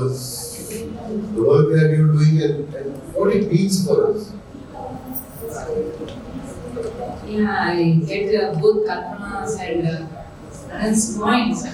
us the work that you're doing and what it means for us. Yeah, I get both Kalpana's and Anant's points.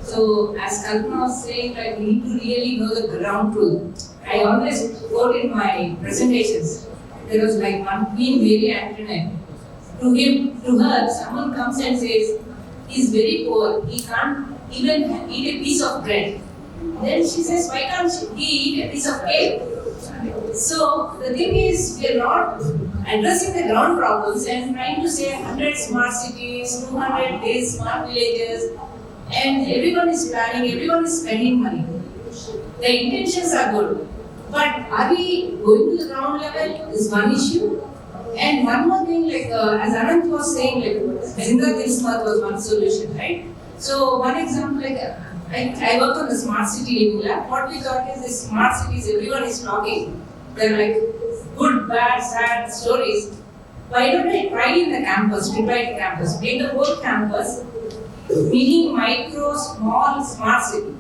So, as Kalpana was saying, like, we need to really know the ground truth. I always quote in my presentations, there was like one Queen Mary Antoinette. To him, to her, someone comes and says, he's very poor, he can't even eat a piece of bread. Then she says, why can't he eat a piece of cake? So the thing is, we are not addressing the ground problems and trying to say 100 smart cities, 200 days smart villages, and everyone is planning, everyone is spending money. The intentions are good, but are we going to the ground level is one issue. And one more thing, like as Anant was saying, like Maringanti was one solution, right? So one example, like I work on the smart city living lab. What we thought is the smart cities, everyone is talking. They're like good, bad, sad stories. Why don't I try in the campus, deploy campus, make the whole campus, meaning micro, small, smart city,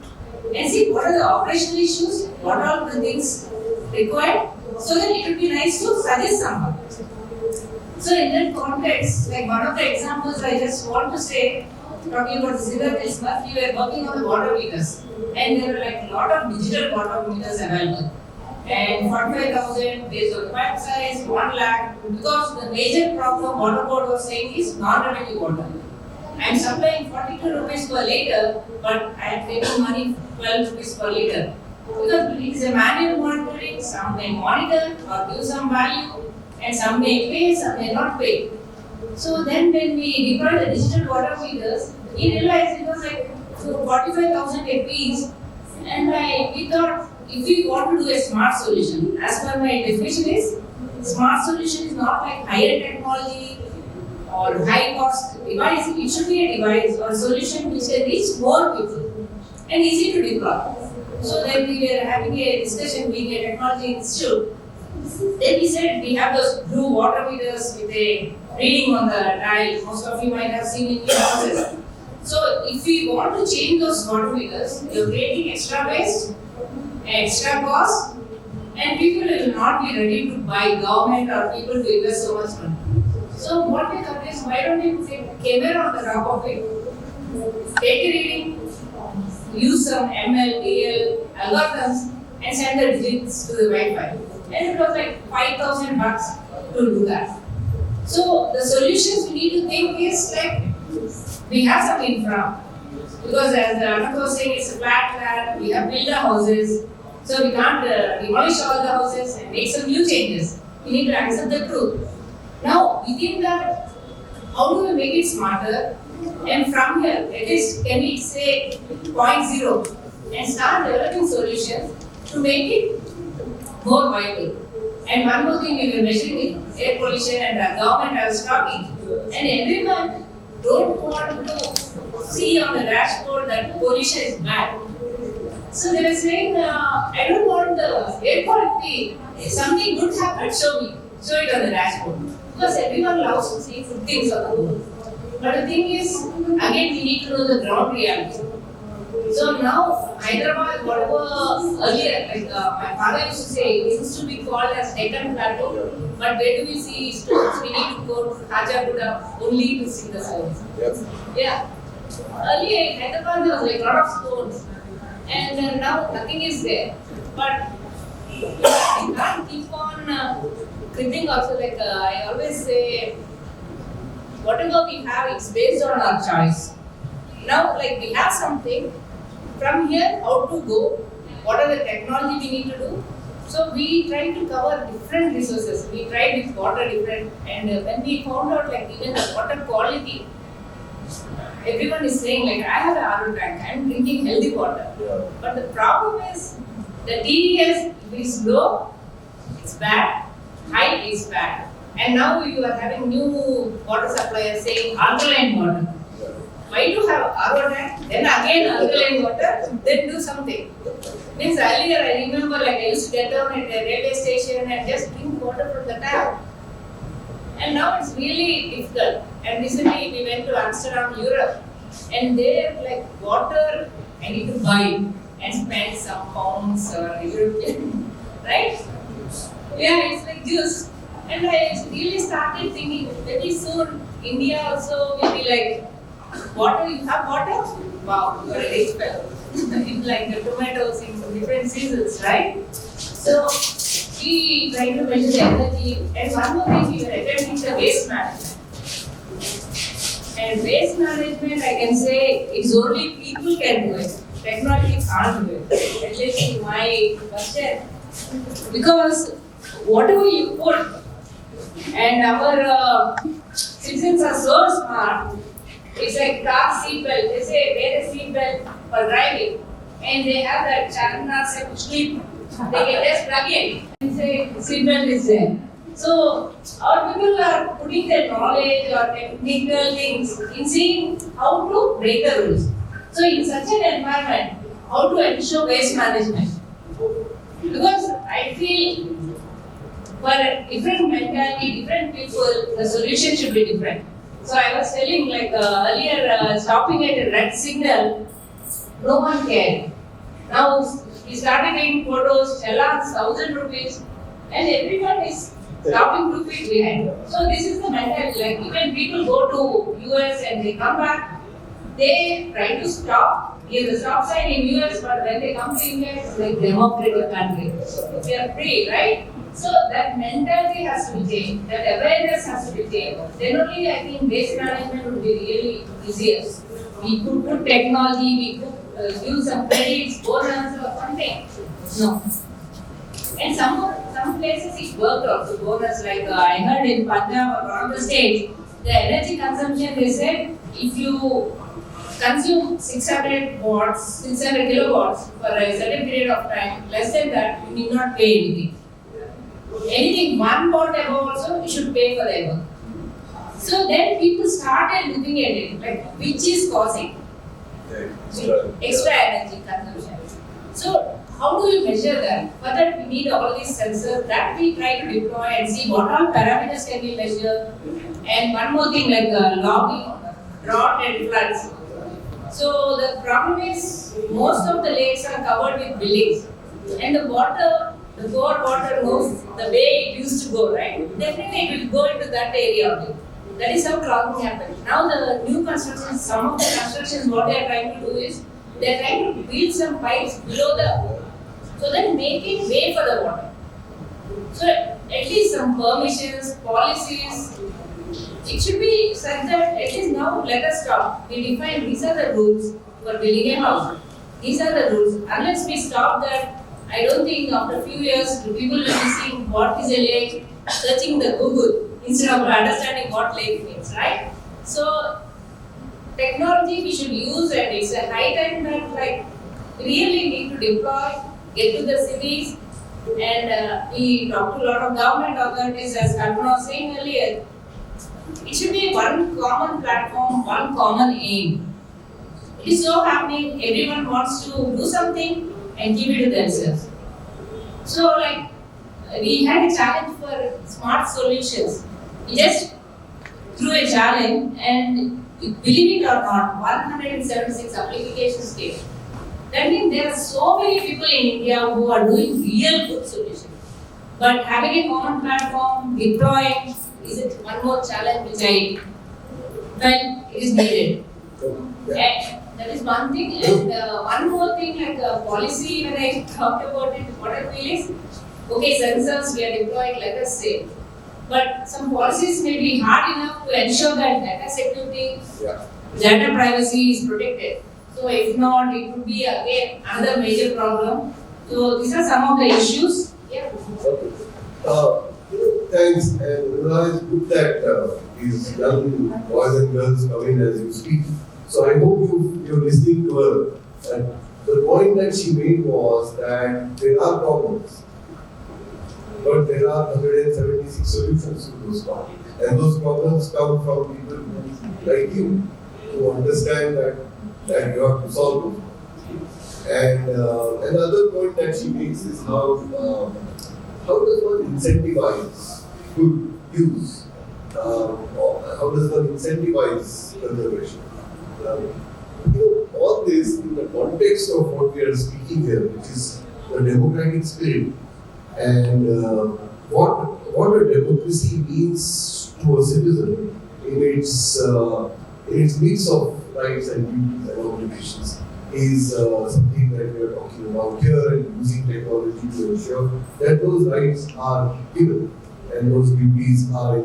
and see what are the operational issues, what are the things required, so that it would be nice to suggest someone. So in that context, like one of the examples I just want to say, talking about the Zero Christmas, we were working on the water meters, and there were like a lot of digital water meters available. And 45,000 based on pipe size, 1 lakh, because the major problem water board was saying is non-revenue water. I am supplying 42 rupees per litre, but I am paying money 12 rupees per litre. Because it is a manual monitoring, some may monitor or give some value, and some may pay, some may not pay. So then when we deployed the digital water meters, we realized it was like 45,000 a piece, and we thought if we want to do a smart solution, as per my definition is, smart solution is not like higher technology or high cost device, it should be a device or solution which can reach more people and easy to deploy. So then we were having a discussion being a technology institute. Then we said we have those blue water meters with a reading on the dial. Most of you might have seen in your houses. So if we want to change those water meters, we are creating extra waste, extra cost, and people will not be ready to buy government or people to invest so much money. So what we thought is, why don't we take camera on the top of it, take a reading, use some ML, DL algorithms, and send the digits to the Wi-Fi. And it was like $5,000 to do that. So the solutions we need to think is like, we have some infra, because as Anant was saying, it's a flat land, we have built the houses, so we can't demolish all the houses and make some new changes. We need to accept the truth. Now, within that, how do we make it smarter? And from here, at least can we say 0.0 and start developing solutions to make it more viable. And one more thing, we were measuring air pollution, and the government I was talking, and everyone don't want to see on the dashboard that pollution is bad. So they were saying, I don't want the air quality, if something good happens, show it on the dashboard. Because everyone loves to see good things on the road. But the thing is, again, we need to know the ground reality. So now, Hyderabad, whatever earlier, like my father used to say, it used to be called as Deccan Plateau, but where do we see stones? We need to go to Hajaguda only to see the stones. Yes. Yeah. Earlier in Hyderabad, there was like a lot of stones, and now nothing is there. But we can't keep on creeping also, like I always say, whatever we have, it's based on our choice. Now, like we have something, from here, how to go, what are the technology we need to do. So we try to cover different resources. We tried with water different, and when we found out like even the water quality, everyone is saying like, I have an RO tank, I am drinking healthy water. Yeah. But the problem is, the TDS is low, it's bad, high is bad. And now you are having new water suppliers saying alkaline water. Why do you have RO tank, then again alkaline water, then do something? Means earlier I remember like I used to get down at a railway station and just drink water from the tap. And now it's really difficult. And recently we went to Amsterdam, Europe, and there like water I need to buy. and spend some pounds or European, right? Yeah, it's like juice. And I really started thinking very soon India also will be like, water, you have water? Wow, you're a rich fellow. It's like the tomatoes in different seasons, right? So we try to measure the energy. And one more thing, we were attending the waste management. And waste management, I can say, it's only people can do it. Technology can't do it. At least in my question. Because whatever you put, and our citizens are so smart, it's like car seatbelt. They say wear a seatbelt for driving, and they have that Chalana sleep. They can just plug in and say seatbelt is there. So our people are putting their knowledge or technical things in seeing how to break the rules. So in such an environment, how to ensure waste management? Because I feel for different mentality, different people, the solution should be different. So I was telling like earlier, stopping at a red signal, no one cared. Now we started taking photos, challans, 1,000 rupees, and everyone is stopping 2 feet behind. So this is the mentality. Like even people go to US and they come back, they try to stop, give the stop sign in US, but when they come to India, it's like democratic country. We are free, right? So that mentality has to be changed, that awareness has to be changed. Then only I think waste management would be really easier. We could put technology, we could use some credits, bonus or something. No. And some places it worked also. Bonus like I heard in Punjab or one of the states, the energy consumption they said if you consume 600 watts, 600 kilowatts for a certain period of time, less than that you need not pay anything. Anything 1 watt above also you should pay for the above. So then people started looking at it like which is causing extra energy consumption. So how do we measure that? For that we need all these sensors that we try to deploy and see what all parameters can we measure. And one more thing like logging, drought and floods. So the problem is most of the lakes are covered with buildings and the water, the core water goes the way it used to go, right? Definitely it will go into that area only. That is how clogging happens. Now the new constructions, some of the constructions what they are trying to do is they are trying to build some pipes below the, so that making way for the water. So at least some permissions, policies, it should be such that at least now let us stop. We define these are the rules for building a house. These are the rules. Unless we stop that, I don't think after a few years people will be seeing what is a lake, searching the Google instead of understanding what lake means, right? So technology we should use and it's a high time that like really need to deploy, get to the cities and we talk to a lot of government authorities as Kalpana was saying earlier. It should be one common platform, one common aim. It is so happening, everyone wants to do something and give it to themselves. So like we had a challenge for smart solutions. We just threw a challenge and believe it or not, 176 applications came. That means there are so many people in India who are doing real good solutions. But having a common platform, deploying, is it one more challenge which I felt is needed. And that is one thing. And one more thing like policy, when I talked about it, what I feel is, okay, sensors we are deploying, let us say. But some policies may be hard enough to ensure that data security, data privacy is protected. So if not, it would be again another major problem. So these are some of the issues. Yeah. Thanks. And Ullah, it's good that these young boys and girls come in as you speak. So I hope you're listening to her. And the point that she made was that there are problems, but there are 176 solutions to those problems. And those problems come from people like you who understand that you have to solve them. And another point that she makes is how does one incentivize good use? Or how does one incentivize conservation? all this in the context of what we are speaking here, which is the democratic spirit and what a democracy means to a citizen in its mix of rights and duties and obligations is something that we are talking about here, and using technology to ensure that those rights are given and those duties are